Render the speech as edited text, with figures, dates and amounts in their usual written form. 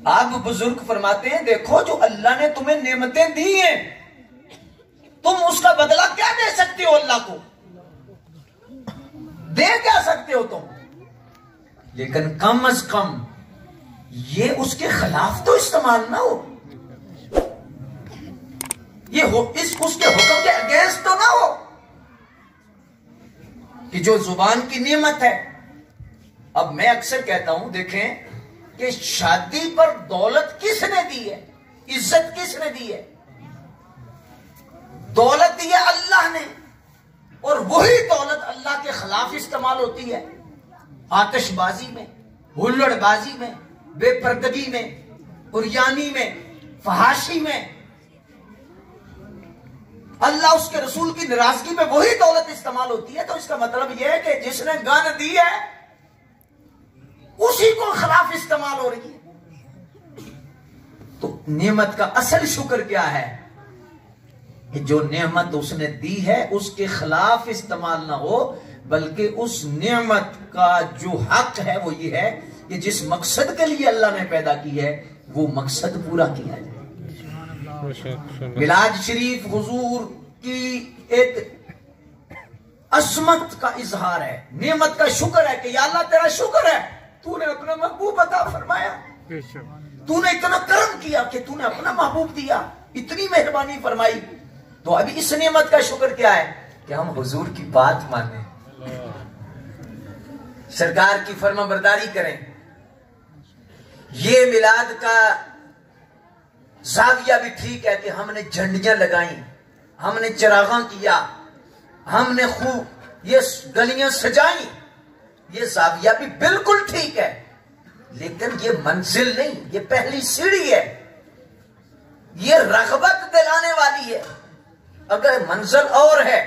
آپ بزرگ فرماتے ہیں دیکھو جو اللہ نے تمہیں نعمتیں دی ہیں تم اس کا بدلہ کیا دے سکتے ہو؟ اللہ کو دے کیا سکتے ہو تم؟ لیکن کم از کم یہ اس کے خلاف تو استعمال نہ ہو، یہ اس کے حکم کے اگینسٹ تو نہ ہو کہ جو زبان کی نعمت ہے۔ اب میں اکثر کہتا ہوں دیکھیں کہ شادی پر دولت کس نے دی ہے؟ عزت کس نے دی ہے؟ دولت دی ہے اللہ نے، اور وہی دولت اللہ کے خلاف استعمال ہوتی ہے، آتش بازی میں، ہلڑ بازی میں، بے پردگی میں، عریانی میں، فحاشی میں۔ اللہ اس کے رسول کی ناراضگی میں وہی دولت استعمال ہوتی ہے، تو اس کا مطلب یہ ہے کہ جس نے گن دی ہے اسی کو خلاف استعمال ہو رہی ہے۔ تو نعمت کا اصل شکر کیا ہے کہ جو نعمت اس نے دی ہے اس کے خلاف استعمال نہ ہو، بلکہ اس نعمت کا جو حق ہے وہ یہ ہے کہ جس مقصد کے لیے اللہ نے پیدا کی ہے وہ مقصد پورا کیا جائے۔ میلاد شریف حضور کی ایک عظمت کا اظہار ہے، نعمت کا شکر ہے کہ یا اللہ تیرا شکر ہے تو نے اپنا محبوب عطا فرمایا، تو نے اتنا کرم کیا کہ تو نے اپنا محبوب دیا، اتنی مہربانی فرمائی۔ تو ابھی اس نعمت کا شکر کیا ہے کہ ہم حضور کی بات مانیں، سرکار کی فرما برداری کریں۔ یہ میلاد کا زاویہ بھی ٹھیک ہے کہ ہم نے جھنڈیاں لگائیں، ہم نے چراغاں کیا، ہم نے خوب یہ گلیاں سجائیں، یہ زاویہ بھی بالکل ٹھیک ہے، لیکن یہ منزل نہیں، یہ پہلی سیڑھی ہے، یہ رغبت دلانے والی ہے۔ اگر منزل اور ہے